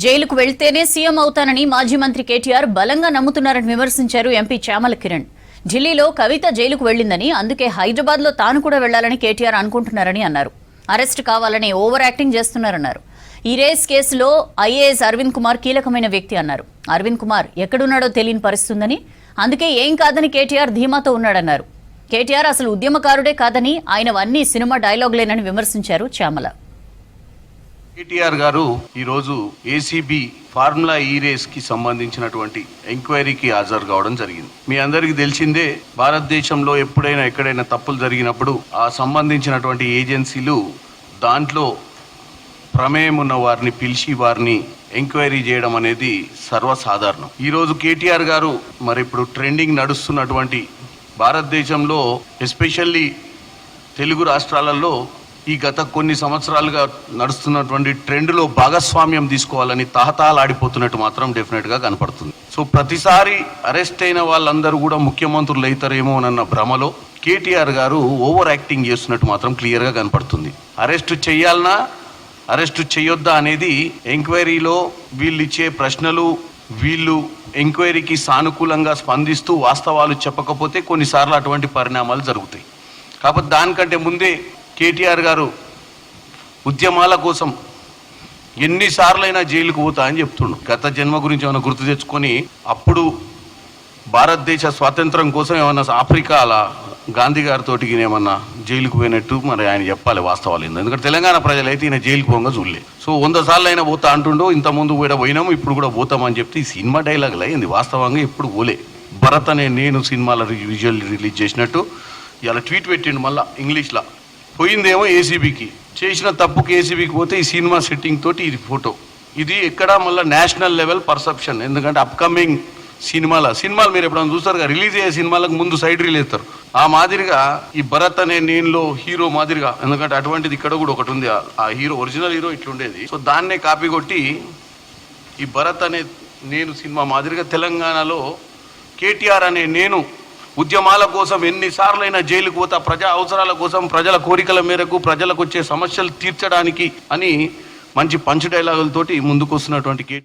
జైలుకు వెళ్తేనే సీఎం అవుతానని మాజీ మంత్రి కేటీఆర్ బలంగా నమ్ముతున్నారని విమర్శించారు ఎంపీ చామల కిరణ్. ఢిల్లీలో కవిత జైలుకు వెళ్లిందని, అందుకే హైదరాబాద్లో తాను కూడా వెళ్లాలని కేటీఆర్ అనుకుంటున్నారని అన్నారు. అరెస్ట్ కావాలని ఓవర్ యాక్టింగ్ చేస్తున్నారన్నారు. ఈ రేస్ కేసులో ఐఏఎస్ అరవింద్ కుమార్ కీలకమైన వ్యక్తి అన్నారు. అరవింద్ కుమార్ ఎక్కడున్నాడో తెలియని పరిస్థితుందని, అందుకే ఏం కాదని కేటీఆర్ ధీమాతో ఉన్నాడన్నారు. కేటీఆర్ అసలు ఉద్యమకారుడే కాదని, ఆయనవన్నీ సినిమా డైలాగులేనని విమర్శించారు చామల. కేటీఆర్ గారు ఈరోజు ఏసీబీ ఫార్ములా ఈ రేస్ కి సంబంధించినటువంటి ఎంక్వైరీకి హాజరు కావడం జరిగింది. మీ అందరికీ తెలిసిందే, భారతదేశంలో ఎక్కడైనా తప్పులు జరిగినప్పుడు ఆ సంబంధించినటువంటి ఏజెన్సీలు దాంట్లో ప్రమేయం ఉన్న వారిని పిలిచి వారిని ఎంక్వైరీ చేయడం అనేది సర్వసాధారణం. ఈరోజు కేటీఆర్ గారు మరి ఇప్పుడు ట్రెండింగ్ నడుస్తున్నటువంటి భారతదేశంలో ఎస్పెషల్లీ తెలుగు రాష్ట్రాలలో ఈ గత కొన్ని సంవత్సరాలుగా నడుస్తున్నటువంటి ట్రెండ్లో భాగస్వామ్యం తీసుకోవాలని తహతహలాడిపోతున్నట్టు మాత్రం డెఫినెట్గా కనపడుతుంది. సో ప్రతిసారి అరెస్ట్ అయిన వాళ్ళందరూ కూడా ముఖ్యమంత్రులు అవుతారేమోనన్న భ్రమలో కేటీఆర్ గారు ఓవర్ యాక్టింగ్ చేస్తున్నట్టు మాత్రం క్లియర్గా కనపడుతుంది. అరెస్టు చేయాలన్నా అరెస్టు చేయొద్దా అనేది ఎంక్వైరీలో వీళ్ళు ఇచ్చే ప్రశ్నలు, వీళ్ళు ఎంక్వైరీకి సానుకూలంగా స్పందిస్తూ వాస్తవాలు చెప్పకపోతే కొన్నిసార్లు అటువంటి పరిణామాలు జరుగుతాయి. కాబట్టి దానికంటే ముందే కేటీఆర్ గారు ఉద్యమాల కోసం ఎన్నిసార్లైనా జైలుకు పోతా అని చెప్తుండు. గత జన్మ గురించి ఏమైనా గుర్తు తెచ్చుకొని అప్పుడు భారతదేశ స్వాతంత్రం కోసం ఏమన్నా ఆఫ్రికా అలా గాంధీ గారితో ఏమన్నా జైలుకు పోయినట్టు మరి ఆయన చెప్పాలి వాస్తవాలు ఏందో. ఎందుకంటే తెలంగాణ ప్రజలైతే ఈయన జైలుకు పోగా చూడలే. సో 100 సార్లు అయినా పోతా అంటుండో, ఇంతకుముందు కూడా పోయినాము ఇప్పుడు కూడా పోతామని చెప్తే ఈ సినిమా డైలాగులు అయింది. వాస్తవంగా ఇప్పుడు పోలే. భరత్ అనే నేను సినిమాల విజువల్ రిలీజ్ చేసినట్టు ఇలా ట్వీట్ పెట్టిండు. మళ్ళీ ఇంగ్లీష్లో పోయిందేమో ఏసీబీకి, చేసిన తప్పుకి ఏసీబీకి పోతే ఈ సినిమా సెట్టింగ్ తోటి ఇది ఫోటో. ఇది ఎక్కడ మళ్ళీ నేషనల్ లెవెల్ పర్సెప్షన్. ఎందుకంటే అప్కమింగ్ సినిమాలు మీరు ఎప్పుడైనా చూస్తారు కదా, రిలీజ్ అయ్యే సినిమాలకు ముందు సైడ్ రీల్ వేస్తారు. ఆ మాదిరిగా ఈ భరత్ అనే నేనులో హీరో మాదిరిగా, ఎందుకంటే అటువంటిది ఇక్కడ కూడా ఒకటి ఉంది. ఆ హీరో ఒరిజినల్ హీరో ఇట్లుండేది. సో దాన్నే కాపీ కొట్టి ఈ భరత్ అనే నేను సినిమా మాదిరిగా తెలంగాణలో కేటీఆర్ అనే నేను ఉద్యమాల కోసం ఎన్నిసార్లైనా జైలుకు పోతా, ప్రజా అవసరాల కోసం, ప్రజల కోరికల మేరకు, ప్రజలకు వచ్చే సమస్యలు తీర్చడానికి అని మంచి పంచ్ డైలాగులతోటి ముందుకు వస్తున్నటువంటి కేటీఆర్